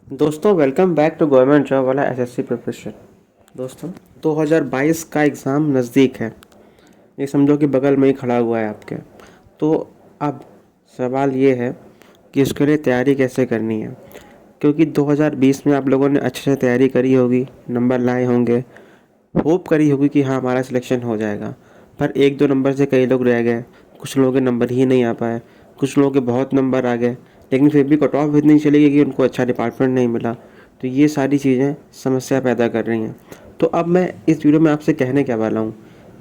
दोस्तों welcome back to government job वाला SSC preparation. दोस्तों 2022 का एग्ज़ाम नज़दीक है। ये समझो कि बगल में ही खड़ा हुआ है आपके। तो अब सवाल ये है कि उसके लिए तैयारी कैसे करनी है, क्योंकि 2020 में आप लोगों ने अच्छे से तैयारी करी होगी, नंबर लाए होंगे, होप करी होगी कि हाँ हमारा सिलेक्शन हो जाएगा। पर एक दो नंबर से कई लोग रह गए, कुछ लोगों के नंबर ही नहीं आ पाए, कुछ लोगों के बहुत नंबर आ गए, लेकिन फिर भी कट ऑफ इतनी चली गई कि उनको अच्छा डिपार्टमेंट नहीं मिला। तो ये सारी चीज़ें समस्या पैदा कर रही हैं। तो अब मैं इस वीडियो में आपसे कहने क्या वाला हूँ,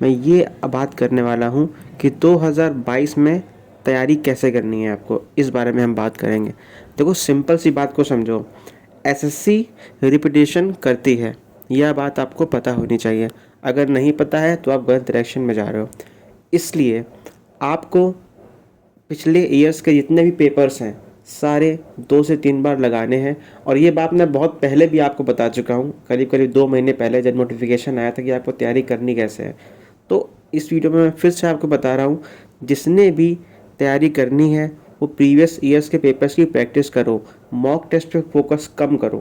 मैं ये बात करने वाला हूँ कि 2022 में तैयारी कैसे करनी है आपको, इस बारे में हम बात करेंगे। देखो सिंपल सी बात को समझो, एसएससी रिपीटेशन करती है, यह बात आपको पता होनी चाहिए। अगर नहीं पता है तो आप गलत डायरेक्शन में जा रहे हो। इसलिए आपको पिछले ईयर्स के जितने भी पेपर्स हैं सारे 2 से 3 बार लगाने हैं। और ये बात मैं बहुत पहले भी आपको बता चुका हूँ, करीब करीब 2 महीने पहले जब नोटिफिकेशन आया था कि आपको तैयारी करनी कैसे है। तो इस वीडियो में मैं फिर से आपको बता रहा हूँ, जिसने भी तैयारी करनी है वो प्रीवियस ईयर्स के पेपर्स की प्रैक्टिस करो, मॉक टेस्ट पे फोकस कम करो,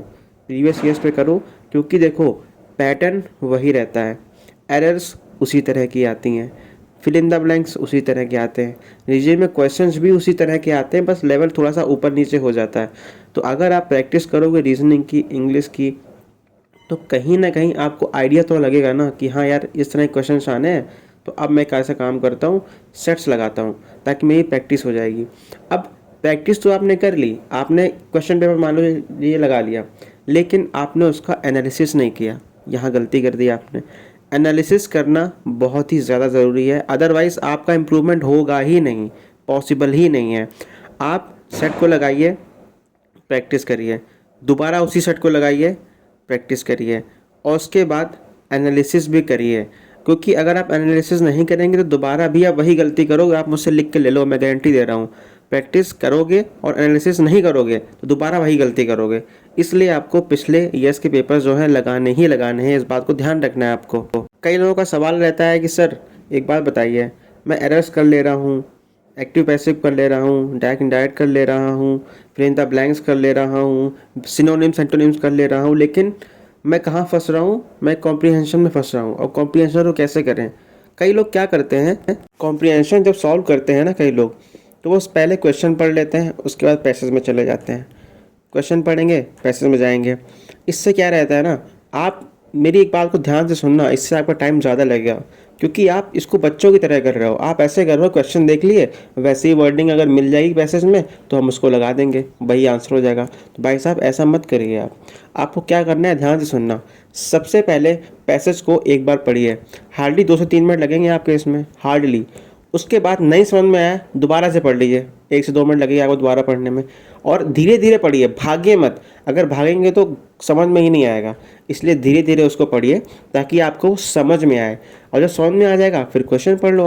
प्रीवियस ईयर्स पे करो। क्योंकि देखो पैटर्न वही रहता है, एरर्स उसी तरह की आती हैं, फिल इन द ब्लैंक्स उसी तरह के आते हैं, रीजन में क्वेश्चंस भी उसी तरह के आते हैं, बस लेवल थोड़ा सा ऊपर नीचे हो जाता है। तो अगर आप प्रैक्टिस करोगे रीजनिंग की, इंग्लिश की, तो कहीं ना कहीं आपको आइडिया तो लगेगा ना कि हाँ यार इस तरह के क्वेश्चन आने हैं, तो अब मैं कैसे काम करता हूँ, सेट्स लगाता हूँ, ताकि मेरी प्रैक्टिस हो जाएगी। अब प्रैक्टिस तो आपने कर ली, आपने क्वेश्चन पेपर मान लो ये लगा लिया, लेकिन आपने उसका एनालिसिस नहीं किया, यहाँ गलती कर दी आपने। एनालिसिस करना बहुत ही ज़्यादा ज़रूरी है, अदरवाइज़ आपका इम्प्रूवमेंट होगा ही नहीं, पॉसिबल ही नहीं है। आप सेट को लगाइए, प्रैक्टिस करिए, दोबारा उसी सेट को लगाइए, प्रैक्टिस करिए, और उसके बाद एनालिसिस भी करिए। क्योंकि अगर आप एनालिसिस नहीं करेंगे तो दोबारा भी आप वही गलती करोगे। आप मुझसे लिख के ले लो, मैं गारंटी दे रहा हूँ। प्रैक्टिस करोगे और एनालिसिस नहीं करोगे तो दोबारा वही गलती करोगे। इसलिए आपको पिछले ईयर्स के पेपर जो है लगाने ही लगाने हैं, इस बात को ध्यान रखना है आपको। कई लोगों का सवाल रहता है कि सर एक बात बताइए, मैं एरर्स कर ले रहा हूँ, एक्टिव पैसिव कर ले रहा हूँ, डायरेक्ट इनडायरेक्ट कर ले रहा हूँ, फिल इन द ब्लैंक्स कर ले रहा हूँ, सिनोनिम्स एंटोनिम्स कर ले रहा हूँ, लेकिन मैं कहाँ फंस रहा हूँ, मैं कॉम्प्रिहेंशन में फंस रहा हूँ। और कॉम्प्रिहेंशन को कैसे करें? कई लोग क्या करते हैं, कॉम्प्रिहेंशन जब सॉल्व करते हैं ना कई लोग, तो वो पहले क्वेश्चन पढ़ लेते हैं, उसके बाद पैसेज में चले जाते हैं। क्वेश्चन पढ़ेंगे, पैसेज में जाएंगे। इससे क्या रहता है ना, आप मेरी एक बात को ध्यान से सुनना, इससे आपका टाइम ज़्यादा लगेगा, क्योंकि आप इसको बच्चों की तरह कर रहे हो। आप ऐसे कर रहे हो, क्वेश्चन देख लिए, वैसे ही वर्डिंग अगर मिल जाएगी पैसेज में तो हम उसको लगा देंगे, वही आंसर हो जाएगा। तो भाई साहब ऐसा मत करिए। आपको क्या करना है, ध्यान से सुनना। सबसे पहले पैसेज को एक बार पढ़िए, हार्डली 2 से 3 मिनट लगेंगे आपके इसमें, हार्डली। उसके बाद नहीं समझ में आया दोबारा से पढ़ लीजिए, 1 से 2 मिनट लगेगा आपको दोबारा पढ़ने में। और धीरे धीरे पढ़िए, भागिए मत, अगर भागेंगे तो समझ में ही नहीं आएगा। इसलिए धीरे धीरे उसको पढ़िए ताकि आपको समझ में आए, और जब समझ में आ जाएगा फिर क्वेश्चन पढ़ लो।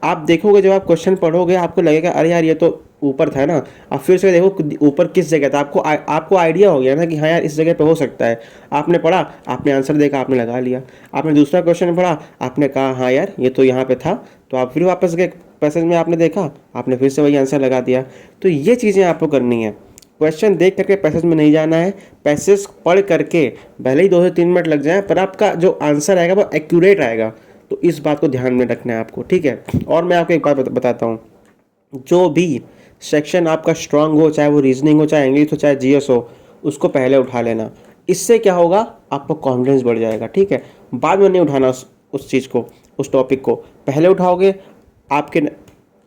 आप देखोगे जब आप क्वेश्चन पढ़ोगे आपको लगेगा अरे यार ये तो ऊपर था ना। आप फिर से देखो ऊपर किस जगह था, आपको आइडिया हो गया ना कि हाँ यार इस जगह पे हो सकता है। आपने पढ़ा, आपने आंसर देखा, आपने लगा लिया। आपने दूसरा क्वेश्चन पढ़ा, आपने कहा हाँ यार ये तो यहाँ पे था, तो आप फिर वापस गए पैसेज में, आपने देखा, आपने फिर से वही आंसर लगा दिया। तो ये चीज़ें आपको करनी है। क्वेश्चन देख करके पैसेज में नहीं जाना है, पैसेज पढ़ करके भले ही 2 से 3 मिनट लग जाए पर आपका जो आंसर आएगा वो एक्यूरेट आएगा। तो इस बात को ध्यान में रखना है आपको, ठीक है। और मैं आपको एक बात बताता हूँ, जो भी सेक्शन आपका स्ट्रांग हो, चाहे वो रीजनिंग हो, चाहे इंग्लिश हो, चाहे जीएस हो, उसको पहले उठा लेना। इससे क्या होगा, आपको कॉन्फिडेंस बढ़ जाएगा, ठीक है। बाद में नहीं उठाना उस चीज़ को, उस टॉपिक को पहले उठाओगे, आपके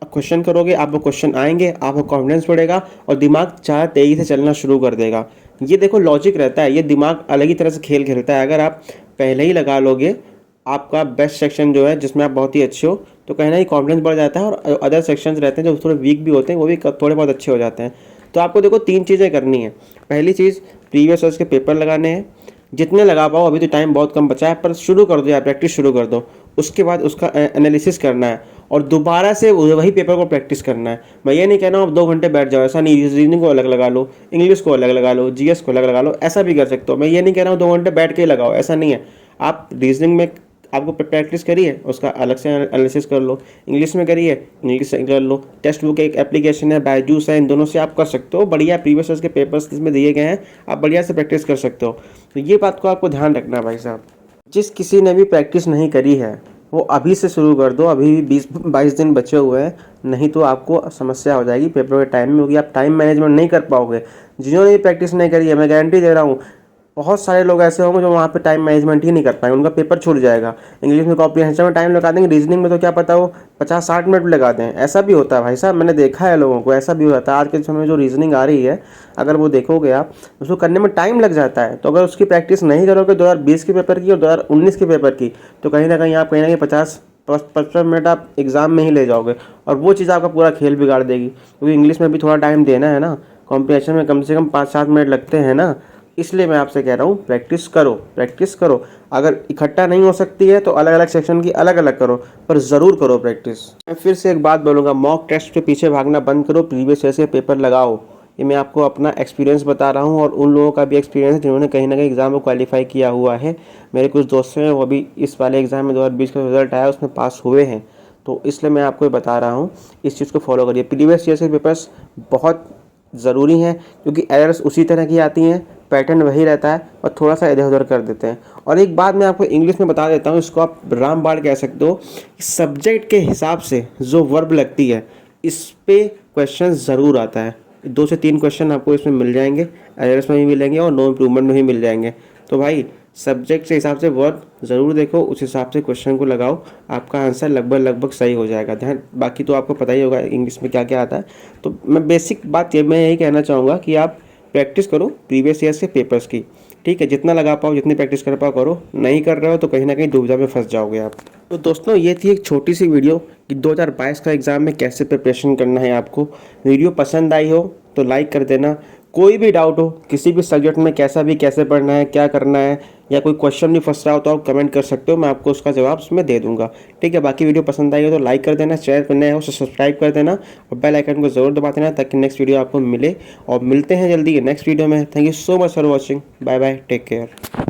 क्वेश्चन करोगे, आपको क्वेश्चन आएंगे, आपको कॉन्फिडेंस बढ़ेगा और दिमाग ज़्यादा तेज़ी से चलना शुरू कर देगा। ये देखो लॉजिक रहता है, ये दिमाग अलग ही तरह से खेल खेलता है। अगर आप पहले ही लगा लोगे आपका बेस्ट सेक्शन जो है जिसमें आप बहुत ही अच्छे हो, तो कहीं ना कहीं कॉन्फिडेंस बढ़ जाता है, और अदर सेक्शंस रहते हैं जो थोड़े वीक भी होते हैं वो भी थोड़े बहुत अच्छे हो जाते हैं। तो आपको देखो 3 चीज़ें करनी है। पहली चीज़, प्रीवियस ईयर्स के पेपर लगाने हैं, जितने लगा पाओ, अभी तो टाइम बहुत कम बचा है, पर शुरू कर दो यार, प्रैक्टिस शुरू कर दो। उसके बाद उसका एनालिसिस करना है और दोबारा से वही पेपर को प्रैक्टिस करना है। मैं ये नहीं कह रहा हूँ आप 2 घंटे बैठ जाओ, ऐसा नहीं। रीजनिंग को अलग लगा लो, इंग्लिश को अलग लगा लो, जीएस को अलग लगा लो, ऐसा भी कर सकते हो। मैं ये नहीं कह रहा हूँ 2 घंटे बैठ के ही लगाओ, ऐसा नहीं है। आप रीजनिंग में आपको प्रैक्टिस करिए, उसका अलग से एनालिसिस कर लो। इंग्लिश में करिए, इंग्लिश से कर लो। टेक्स्ट बुक एक एप्लीकेशन है, बायजूस है, इन दोनों से आप कर सकते हो। बढ़िया प्रीवियस ईयर के पेपर्स इसमें दिए गए हैं, आप बढ़िया से प्रैक्टिस कर सकते हो। तो ये बात को आपको ध्यान रखना है भाई साहब। जिस किसी ने भी प्रैक्टिस नहीं करी है वो अभी से शुरू कर दो, अभी भी 20-22 दिन बचे हुए हैं, नहीं तो आपको समस्या हो जाएगी पेपर के टाइम में, क्योंकि आप टाइम मैनेजमेंट नहीं कर पाओगे। जिन्होंने भी प्रैक्टिस नहीं करी है, मैं गारंटी दे रहा हूँ, बहुत सारे लोग ऐसे होंगे जो वहाँ पे टाइम मैनेजमेंट ही नहीं कर पाएंगे, उनका पेपर छूट जाएगा। इंग्लिश में कॉम्प्रिहेंशन में टाइम लगा देंगे, रीजनिंग में तो क्या पता वो 50-60 मिनट भी लगा दें। ऐसा भी होता है भाई साहब, मैंने देखा है लोगों को, ऐसा भी होता है। आज के समय में जो रीजनिंग आ रही है, अगर वो देखोगे आप, उसको करने में टाइम लग जाता है। तो अगर उसकी प्रैक्टिस नहीं करोगे 2020 के पेपर की और 2019 के पेपर की, तो कहीं ना कहीं आप 50-55 मिनट आप एग्ज़ाम में ही ले जाओगे, और वो चीज़ आपका पूरा खेल बिगाड़ देगी। क्योंकि इंग्लिश में भी थोड़ा टाइम देना है ना, कॉम्प्रिहेंशन में कम से कम 5-7 मिनट लगते हैं ना। इसलिए मैं आपसे कह रहा हूँ प्रैक्टिस करो, प्रैक्टिस करो। अगर इकट्ठा नहीं हो सकती है तो अलग अलग सेक्शन की अलग अलग करो, पर ज़रूर करो प्रैक्टिस। मैं फिर से एक बात बोलूँगा, मॉक टेस्ट के पीछे भागना बंद करो, प्रीवियस ईयर से पेपर लगाओ। ये मैं आपको अपना एक्सपीरियंस बता रहा हूँ, और उन लोगों का भी एक्सपीरियंस है जिन्होंने कहीं ना कहीं एग्ज़ाम में क्वालिफाई किया हुआ है। मेरे कुछ दोस्त हैं, वो अभी इस वाले एग्ज़ाम में 2020 का रिजल्ट आया उसमें पास हुए हैं। तो इसलिए मैं आपको ये बता रहा हूँ, इस चीज़ को फॉलो करिए। प्रीवियस ईयर से पेपर्स बहुत ज़रूरी हैं, क्योंकि एरर्स उसी तरह की आती हैं, पैटर्न वही रहता है, और थोड़ा सा इधर उधर कर देते हैं। और एक बात मैं आपको इंग्लिश में बता देता हूँ, इसको आप रामबाण कह सकते हो, कि सब्जेक्ट के हिसाब से जो वर्ब लगती है, इस पे क्वेश्चन ज़रूर आता है। 2 से 3 क्वेश्चन आपको इसमें मिल जाएंगे, एरर्स में भी मिलेंगे और नो इम्प्रूवमेंट में भी मिल जाएंगे। तो भाई सब्जेक्ट के हिसाब से वर्ब ज़रूर देखो, उस हिसाब से क्वेश्चन को लगाओ, आपका आंसर लगभग सही हो जाएगा। ध्यान, बाकी तो आपको पता ही होगा इंग्लिश में क्या क्या आता है। तो मैं बेसिक बात मैं यही कहना चाहूँगा कि आप प्रैक्टिस करो प्रीवियस ईयर से पेपर्स की, ठीक है। जितना लगा पाओ, जितनी प्रैक्टिस कर पाओ करो, नहीं कर रहे हो तो कहीं ना कहीं दुविधा में फंस जाओगे आप। तो दोस्तों, ये थी एक छोटी सी वीडियो कि 2022 का एग्ज़ाम में कैसे प्रिपरेशन करना है आपको। वीडियो पसंद आई हो तो लाइक कर देना। कोई भी डाउट हो किसी भी सब्जेक्ट में, कैसे पढ़ना है, क्या करना है, या कोई क्वेश्चन नहीं फंस रहा हो तो आप कमेंट कर सकते हो, मैं आपको उसका जवाब उसमें दे दूंगा, ठीक है। बाकी वीडियो पसंद आई हो तो लाइक कर देना, चैनल पर नए हो तो सब्सक्राइब कर देना, और बेल आइकन को ज़रूर दबा देना, ताकि नेक्स्ट वीडियो आपको मिले। और मिलते हैं जल्दी नेक्स्ट वीडियो में। Thank you so much for watching, bye bye, take care.